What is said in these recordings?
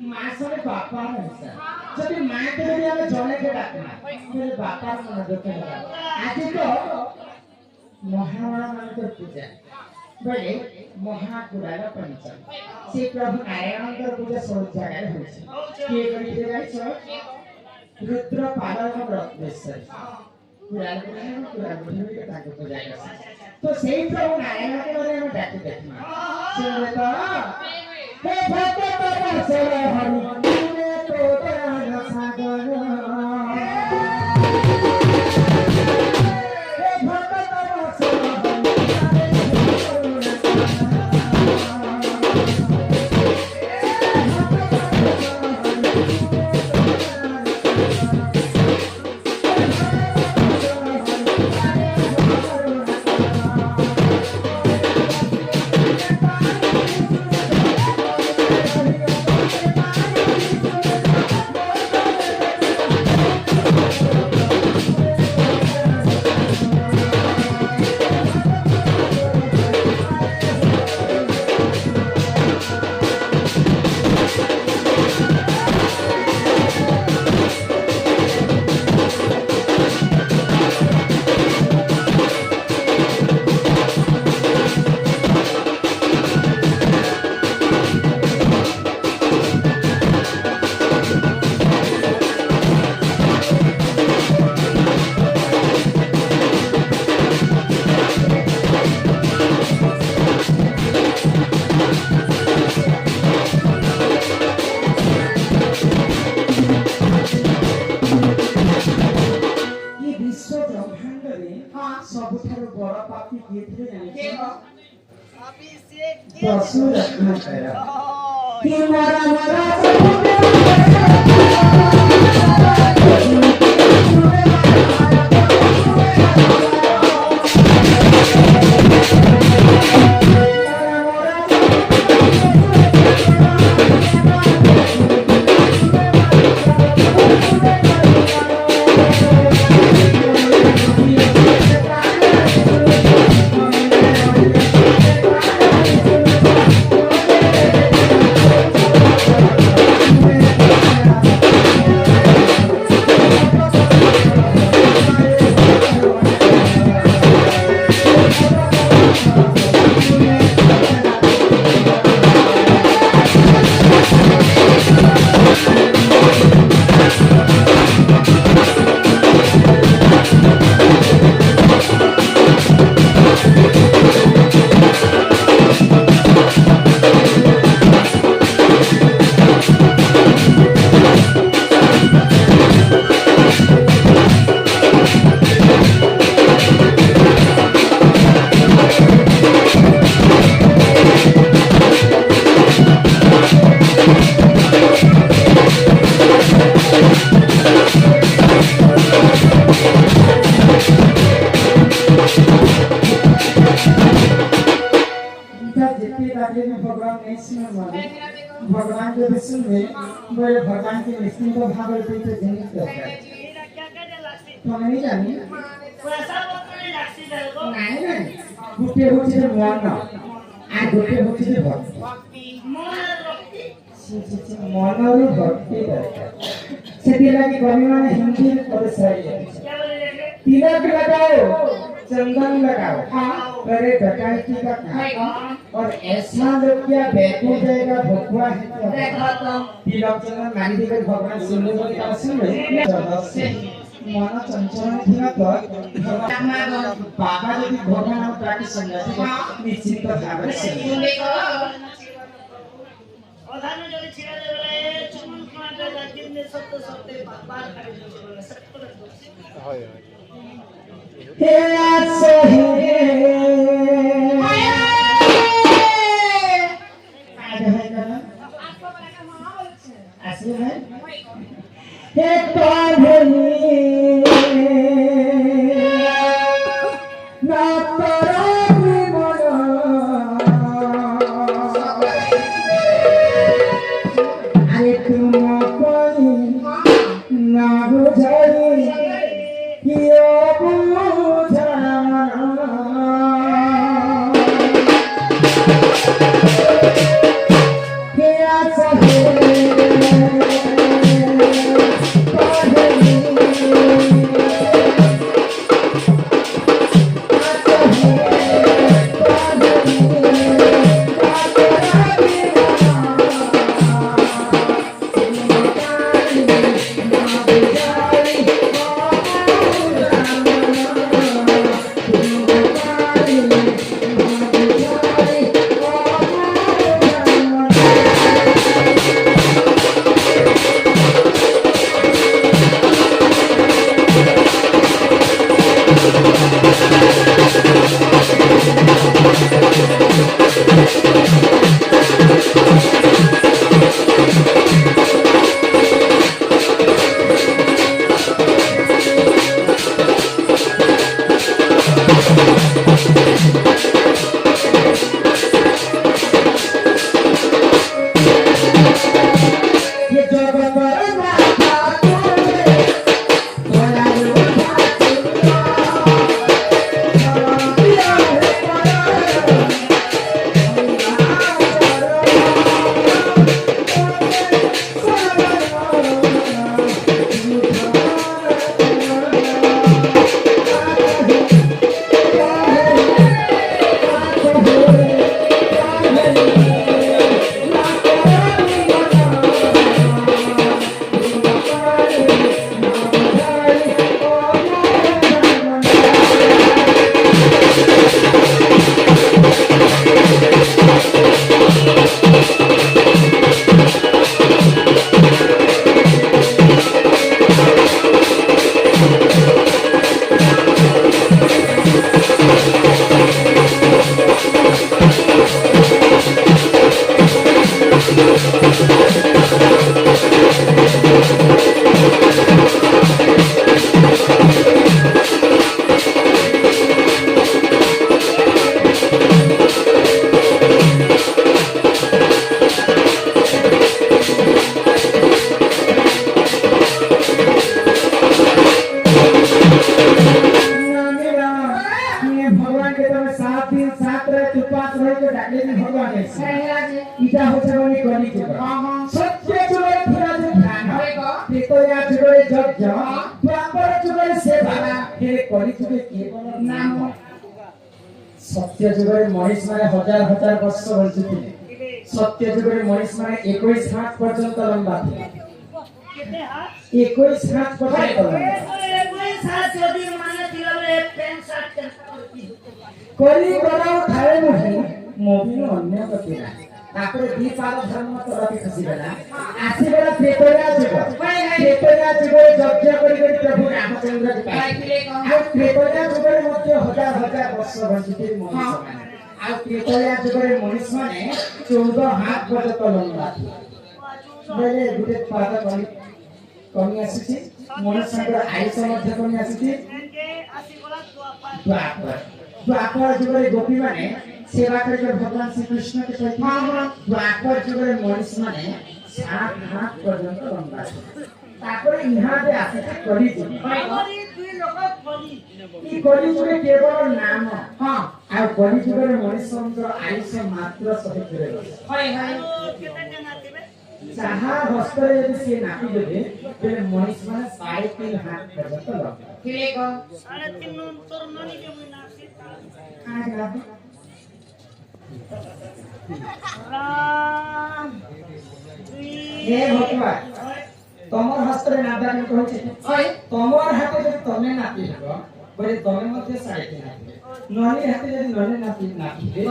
मासरे बापा नहीं जब माँ के लिए हमें जाने के डाकना मेरे बापा को मदद करना आज तो महावाणा मान कर पूजा बोले महापुराना पंचम से प्रभु नारायण कर पूजा सोच जाए हो के करी दे गाइस रुद्र पालन रत्नेश्वर पुराण बुढ़ी के ताके पूजा कर तो सही प्रभु नारायण के बारे में डाके देखना सुन तो हे भक्त परमेश्वर हरि ने तो दान सागर हे भक्त परमेश्वर भगवान के विषय में मेरे भगवान के निश्चिंत भाव में तो जनित है तो नहीं जानी नहीं नहीं गुटे होची मन आ गुटे होची भक्ति मन और भक्ति सेती लागि कवि माने हिंदी में करे सही तिलक लगाओ चंदन लगाओ करे डकाइती का और ऐसा लोग क्या बैठो जाएगा भगवा है तिलक चंदन मारी देकर भगवान सुन ले बोले सुन ले मन चंचल थिन तो बाबा यदि भगवान और प्राणी संग निश्चित भाव से अधान जले छिरा देले चुमन कुमार दा दिन ने सत्य सत्य बार करे सत्य হয় हे सही आज है ना असली है हे पाभनी ना तरबी मना अरे तुम कोई ना बुझाई कियो बुझाना किया सहे इटा होছে মানে করি তো সত্য চুরে ফিরা যে ধ্যান প্রেতয়া চুরে যজ্ঞ দ্বাপর চুরে সেবা হে করি চুরে কেবল নাম সত্য যুগের মহিষ মানে হাজার হাজার বছর বঞ্চিত সত্য যুগের মহিষ মানে 21 হাত পর্যন্ত লম্বা ছিল कितने हाथ 21 হাত পর্যন্ত লম্বা कोई साथ যদি মানে দিলে পেন শার্ট করতে কলি করাও ঠারে নহি মোবিল অন্য গতি না তারপরে দ্বিপাদ ধর্ম তরফে খসিবেলা আসিবেলা প্রেতয়া যুগ প্রেতয়া যুগে যজ্ঞ করি করি প্রভু রামচন্দ্র পাইলে আর প্রেতয়া যুগের মধ্যে হাজার হাজার বছর বঞ্চিত মনুষ্য মানে আর প্রেতয়া যুগের মনুষ্য মানে 14 হাত পর্যন্ত লম্বা বেলে গুটে পাদ কমি আসিছি মনুষ্যଙ୍କର ଆୟୁଷ ମଧ୍ୟ କମି ଆସିଛି এনকে আসি গলা ଦ୍ୱାପର ଯୁଗରେ ଗୋପୀ ମାନେ सेवा करके भगवान श्री कृष्ण के सहित द्वापर जुगरे मनुष्य माने 7 हाथ पर्यंत लंबा तापर इहा दे आसे कली जुग আমারই দুই লোক ফলি ई कली जुगे केवल नाम हां आ कली जुगरे मनुष्यंकर आयुष मात्र 100 करे हाय हाय কেতে দিন আতিবে যাহা হস্তরে যদি সে নাপি দেবে তাহলে মনুষ্য মানে 3.5 হাত পর্যন্ত লম্বা কিলে কো 3.5 তোর মনি কে মুই নাছি আজ রাত राम हे भगवान ତମର ହସ୍ତରେ ନାଦା ମୁଁ କହୁଛି ତମର ହାତେ ଯଦି ତମେ ନାପି ହେବ ବୋଲେ ତମେ ମଧ୍ୟ 3.5 ନନି ହାତେ ଯଦି ନନି ନାପିବେ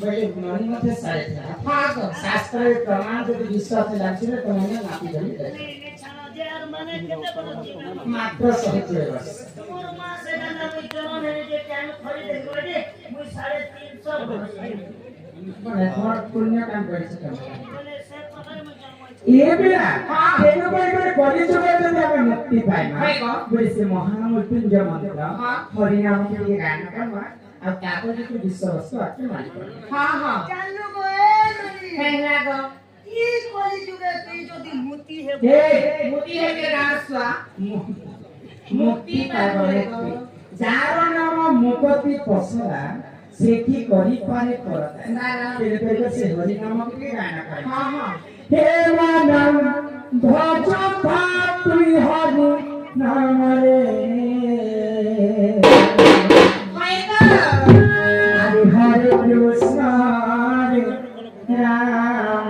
ବୋଲେ ନନି ମଧ୍ୟ 3.5 ହଁ ଶାସ୍ତ୍ରରେ ପ୍ରମାଣ ଯଦି ବିଶ୍ୱାସ ଲାଗିଲେ ତମେ ନାପି ଧରି ମାତ୍ର 120 ବର୍ଷ ମୋର ମା ସେଟା ନା ମୁଁ ଜନ ହେଇ ଯେ କାମ ଖରି ଦେଖବ ଯେ ମୁଁ 350 ମାନେ ତମର ପୁଣ୍ୟ କାମ କରିଛ ତମେ ବୋଲେ ସେ ପ୍ରକାର ମୁଁ ଜନ୍ମ ଏ ବିନା ତେଣୁ କରି ପରିଚୟ ଯଦି ଆମେ ମୁକ୍ତି ପାଇମା ବୋଲେ ସେ ମହାମୃତ୍ୟୁଞ୍ଜୟ ମନ୍ତ୍ର ହରିନାମ ଟିକେ ଗାନ କରମା ଆଉ ତାପରେ ଯଦି ବିଶ୍ୱବସ୍ତୁ ଆକେ ମାନି ହଁ ଚାଲୁ ଗো ନନି ହେଲା ଗো ଇ କଳି ଯୁগে তুই যদি মুতি হে ମୁକ୍ତି ହେକେ ରାସ୍ୱା ମୁକ୍ତି ପାଇବଲେ ଯାହାର ନାମ ମୁକ୍ତି ପସରା ସେଠି କରିପାରେ କରତା ତେଣୁ ସେ ହରିନାମ ଟିକେ ଗାନ କରେ हे मानव भज तुई हरि नाम रे हरे हरे कृष्ण हरे राम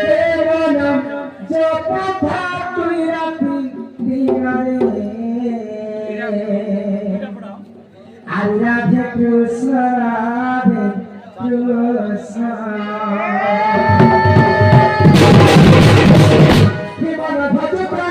हे मानव जप तुई राति दिन रे हरे Radhe Krishna Radhe Krishna Himana Bhajapra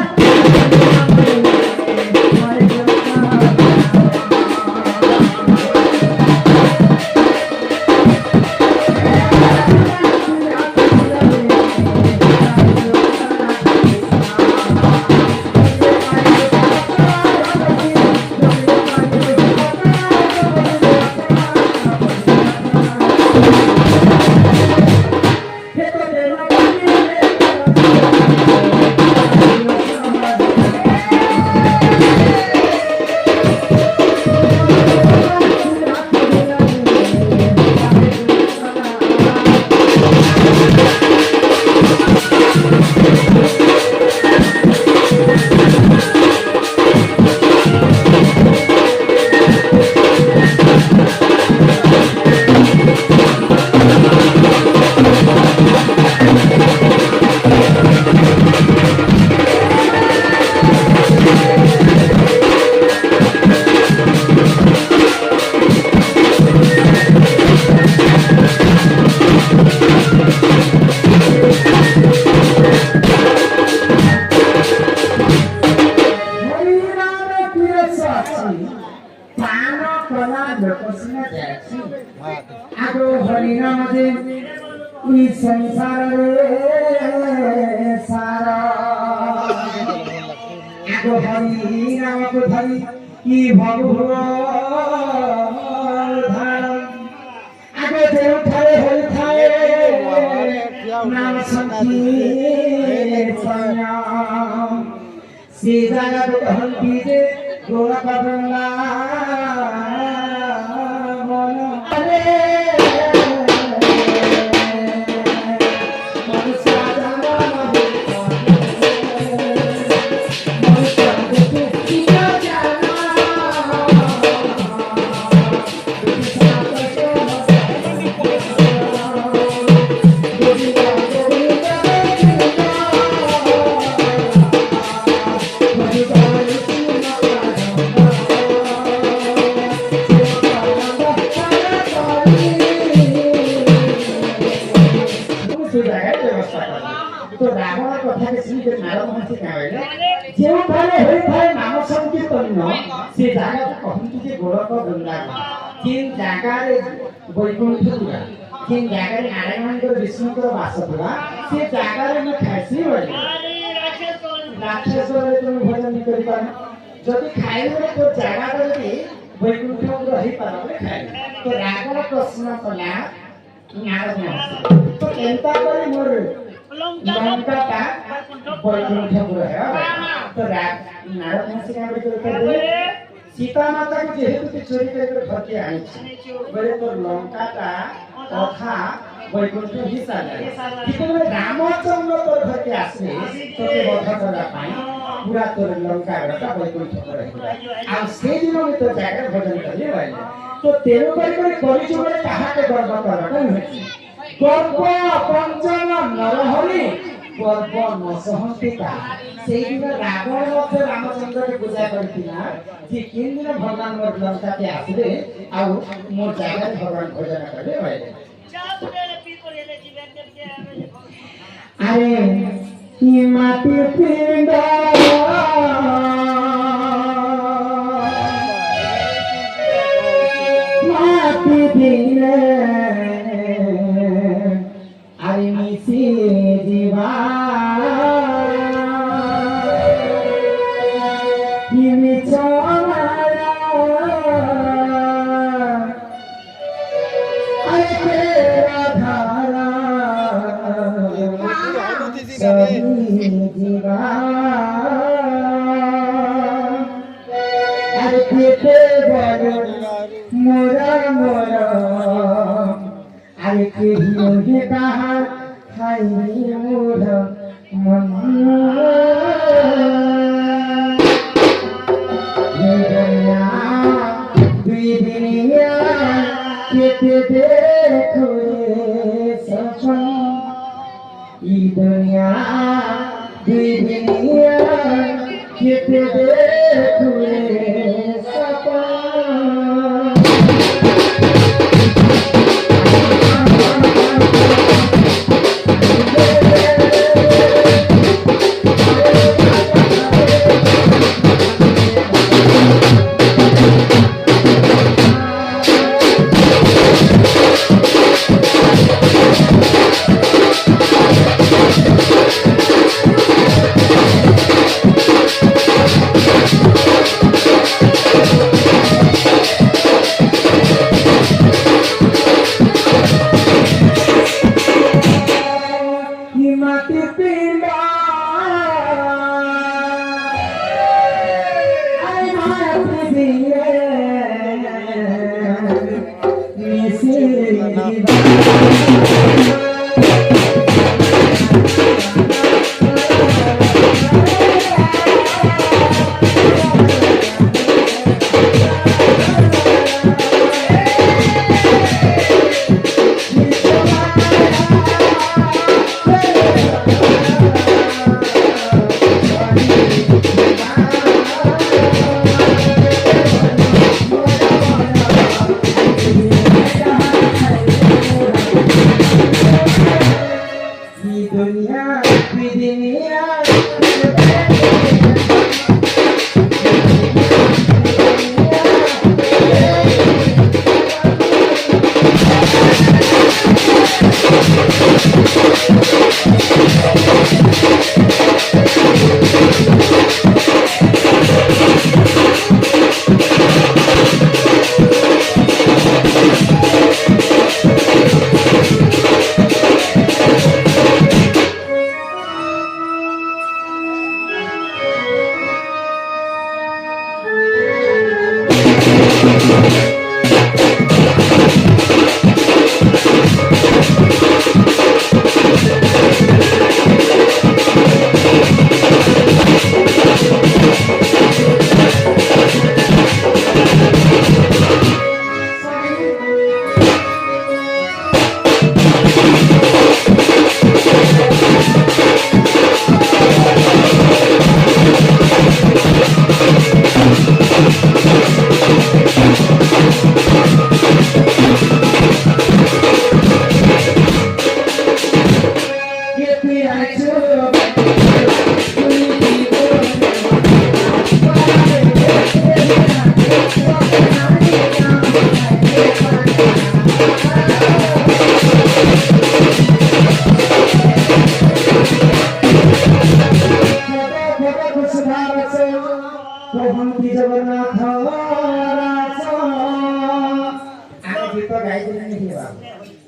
आगो हरिनाम दे ई संसार रे सारा आगो हरिनाम को धरी ई भगवान आगो देव ठाए होई ठाए नाम संकीर्तन सीधा हंती जे गोरा करना तो रावण कथा के श्री नारद महर्षि कहले जे थारे होई थारे नाम संकीर्तन से जागा कहंतु जे गोरख गंगा किन जागा रे वैकुंठ दुरा किन जागा रे नारायण को विष्णु को वास दुरा से जागा रे न खासी होई राक्षस रे तुम भजन करि पार जदि खाइले तो जागा रे वैकुंठ को रही पारबे खाइ तो रावण प्रश्न कला नारद महर्षि तो केनता करी मोर लंका का वैकुंठ को है तो नारद महर्षि का उत्तर दिए सीता माता को जेहेतु ते चोरी करके घर के आई बोले तो लंका का तथा वैकुंठ ही साला कितने रामचंद्र तो घर के आसने तो के वध करा पाई पूरा तो लंका का वैकुंठ पर है आ से दिनों में तो जाकर भजन करने वाले तो तेरो पर कोई परिचय में कहा के गर्व करना नहीं গর্ব পঞ্চম নরহরি গর্ব নসহন্তি সেইদিন রাবণ মধ্যে রামচন্দ্রকে পূজা କରିଥିଲା যে କେଉଁଦିନ ଭଗବାନ ମୋର ଲଙ୍କାକୁ ଆସିବେ ଆଉ ମୋ ଜାଗାରେ ଭଗବାନ ଭୋଜନ କରିବେ କହିଲେ আরে কি মাটি পিণ্ড মাটি দিলে আরে মিশি জীবা কি মিছমায়া আরে রাধারা জীবা আরে কেটে বড় মোরা মোরা আরে কে হিয়ে তাহার হাই মোরা মন দুই দিনিয়া কেটে দেখো সপন ই দুনিয়া দুই দিনিয়া কেটে দেখো সপন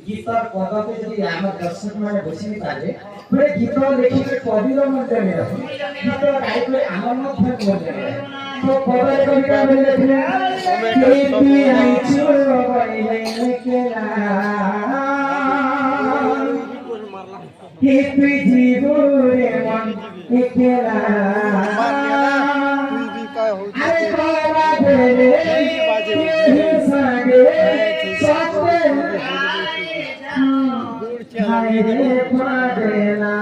गीतर पदते যদি আমার দর্শক মানে বসিনি পারে পুরো গীত লেখিকে কবির মধ্যে নেই গীত গাইলে আমার মধ্যে মধ্যে তো পদে কবিতা বলেছিলেন কে তুই আইছো বইলে কেলা কে তুই জীবনে মন একলা আরে বাবা দেবে সাগে সবে পারে না